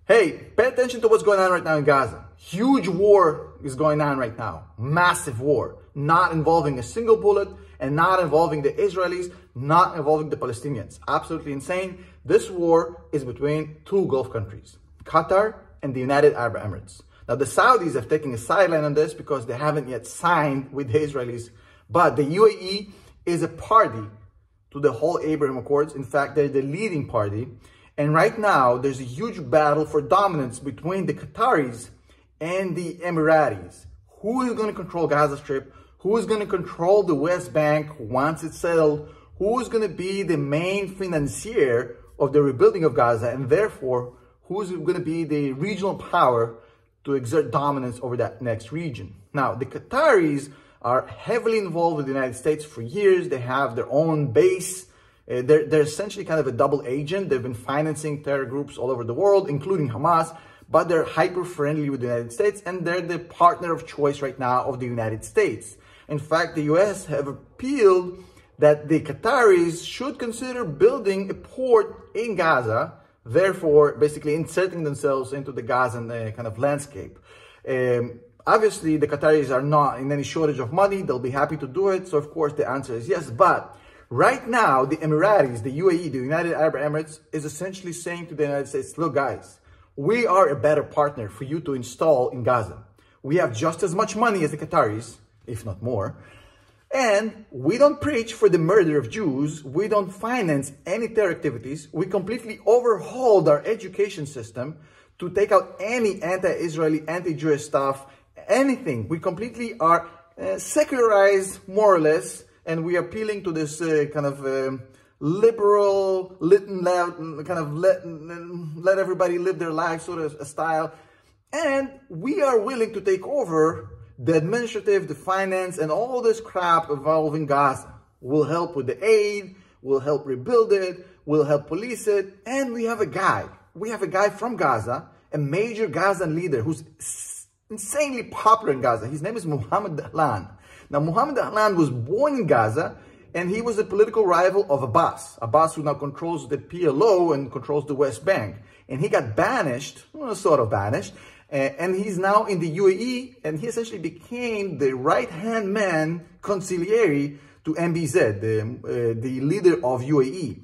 Hey, pay attention to what's going on right now in Gaza. Huge war is going on right now. Massive war. Not involving a single bullet and not involving the Israelis, not involving the Palestinians. Absolutely insane. This war is between two Gulf countries, Qatar and the United Arab Emirates. Now, the Saudis have taken a sideline on this because they haven't yet signed with the Israelis. But the UAE is a party to the whole Abraham Accords. In fact, they're the leading party. And right now, there's a huge battle for dominance between the Qataris and the Emiratis. Who is going to control Gaza Strip? Who is going to control the West Bank once it's settled? Who is going to be the main financier of the rebuilding of Gaza? And therefore, who is going to be the regional power to exert dominance over that next region? Now, the Qataris are heavily involved with the United States for years. They have their own base. They're essentially kind of a double agent. They've been financing terror groups all over the world, including Hamas, but they're hyper-friendly with the United States, and they're the partner of choice right now of the United States. In fact, the US have appealed that the Qataris should consider building a port in Gaza, therefore basically inserting themselves into the Gazan kind of landscape. Obviously, the Qataris are not in any shortage of money. They'll be happy to do it. So, of course, the answer is yes. But right now, the Emiratis, the UAE, the United Arab Emirates, is essentially saying to the United States, look, guys, we are a better partner for you to install in Gaza. We have just as much money as the Qataris, if not more. And we don't preach for the murder of Jews. We don't finance any terror activities. We completely overhauled our education system to take out any anti-Israeli, anti-Jewish stuff, anything. We completely are secularized, more or less, and we are appealing to this kind of liberal, let everybody live their life sort of a style. And we are willing to take over the administrative, the finance, and all this crap involving Gaza. We'll help with the aid, we'll help rebuild it, we'll help police it, and we have a guy. We have a guy from Gaza, a major Gazan leader who's insanely popular in Gaza. His name is Mohammed Dahlan. Now, Mohammed Dahlan was born in Gaza, and he was a political rival of Abbas. Abbas, who now controls the PLO and controls the West Bank. And he got banished, well, sort of banished, and he's now in the UAE, and he essentially became the right-hand man, consigliere to MBZ, the leader of UAE.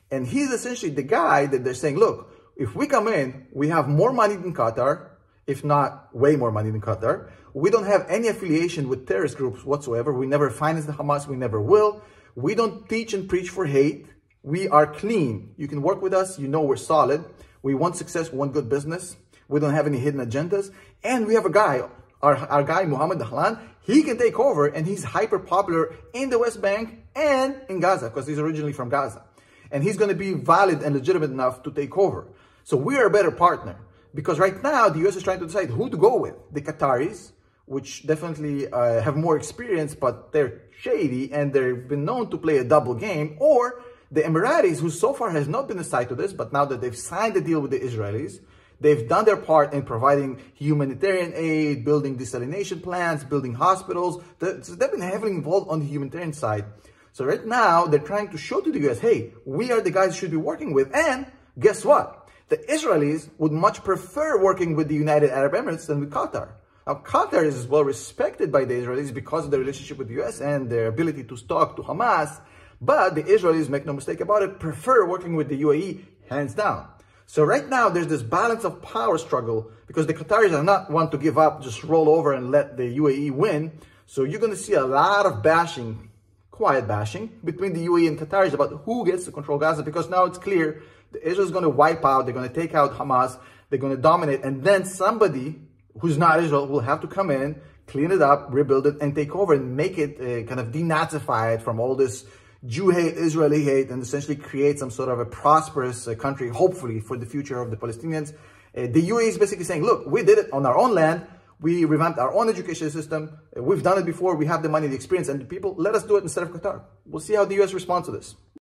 And he's essentially the guy that they're saying, look, if we come in, we have more money than Qatar, if not way more money than Qatar. We don't have any affiliation with terrorist groups whatsoever. We never finance the Hamas. We never will. We don't teach and preach for hate. We are clean. You can work with us. You know we're solid. We want success. We want good business. We don't have any hidden agendas. And we have a guy, our guy, Mohammed Dahlan. He can take over, and he's hyper popular in the West Bank and in Gaza because he's originally from Gaza. And he's going to be valid and legitimate enough to take over. So we are a better partner. Because right now, the US is trying to decide who to go with. The Qataris, which definitely have more experience, but they're shady and they've been known to play a double game. Or the Emiratis, who so far has not been a side to this, but now that they've signed the deal with the Israelis, they've done their part in providing humanitarian aid, building desalination plants, building hospitals. So they've been heavily involved on the humanitarian side. So right now, they're trying to show to the US, hey, we are the guys you should be working with. And guess what? The Israelis would much prefer working with the United Arab Emirates than with Qatar. Now, Qatar is well respected by the Israelis because of their relationship with the US and their ability to talk to Hamas. But the Israelis, make no mistake about it, prefer working with the UAE, hands down. So right now, there's this balance of power struggle because the Qataris are not one to give up, just roll over and let the UAE win. So you're going to see a lot of bashing, quiet bashing, between the UAE and Qataris about who gets to control Gaza, because now it's clear Israel is going to wipe out, they're going to take out Hamas, they're going to dominate, and then somebody who's not Israel will have to come in, clean it up, rebuild it, and take over and make it kind of denazify it from all this Jew hate, Israeli hate, and essentially create some sort of a prosperous country, hopefully, for the future of the Palestinians. The UAE is basically saying, look, we did it on our own land. We revamped our own education system. We've done it before. We have the money, the experience, and the people. Let us do it instead of Qatar. We'll see how the US responds to this.